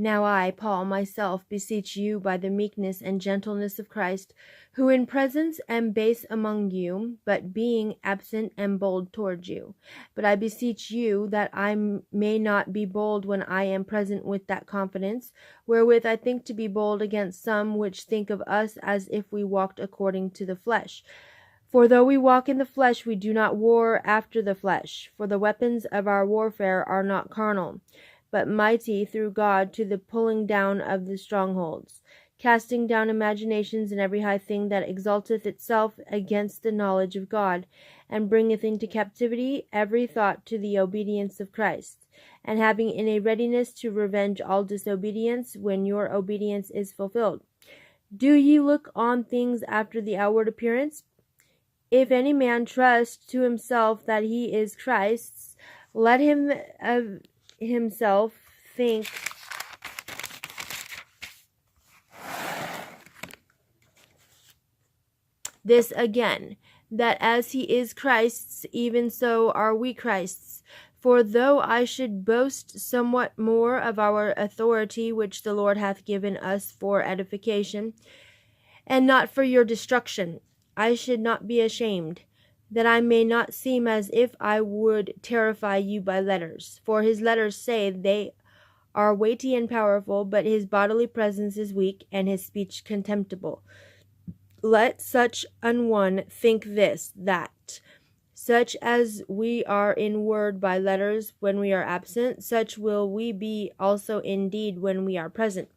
Now I, Paul, myself beseech you by the meekness and gentleness of Christ, who in presence am base among you, but being absent am bold towards you. But I beseech you that I may not be bold when I am present with that confidence, wherewith I think to be bold against some which think of us as if we walked according to the flesh. For though we walk in the flesh, we do not war after the flesh. For the weapons of our warfare are not carnal, but mighty through God to the pulling down of the strongholds, casting down imaginations and every high thing that exalteth itself against the knowledge of God, and bringeth into captivity every thought to the obedience of Christ, and having in a readiness to revenge all disobedience when your obedience is fulfilled. Do ye look on things after the outward appearance? If any man trust to himself that he is Christ's, let him of himself think this again, that as he is Christ's, even so are we Christ's. For though I should boast somewhat more of our authority, which the Lord hath given us for edification, and not for your destruction, I should not be ashamed, that I may not seem as if I would terrify you by letters. For his letters say they are weighty and powerful, but his bodily presence is weak, and his speech contemptible. Let such an one think this, that such as we are in word by letters when we are absent, such will we be also in deed when we are present.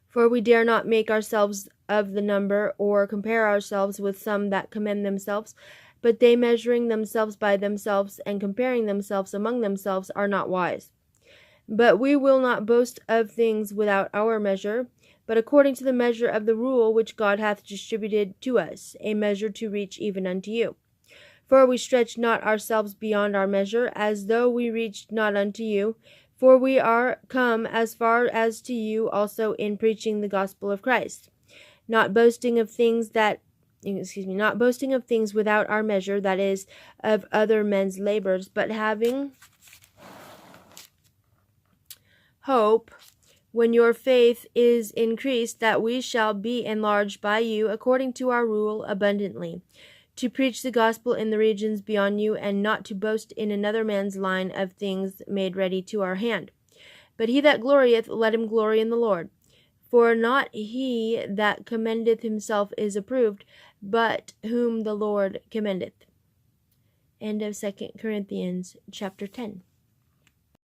For we dare not make ourselves of the number, or compare ourselves with some that commend themselves, but they measuring themselves by themselves, and comparing themselves among themselves, are not wise. But we will not boast of things without our measure, but according to the measure of the rule which God hath distributed to us, a measure to reach even unto you. For we stretch not ourselves beyond our measure, as though we reached not unto you, for we are come as far as to you also in preaching the gospel of Christ, not boasting of things without our measure, that is, of other men's labors, but having hope, when your faith is increased, that we shall be enlarged by you according to our rule abundantly, to preach the gospel in the regions beyond you, and not to boast in another man's line of things made ready to our hand. But he that glorieth, let him glory in the Lord. For not he that commendeth himself is approved, but whom the Lord commendeth. End of 2 Corinthians chapter 10.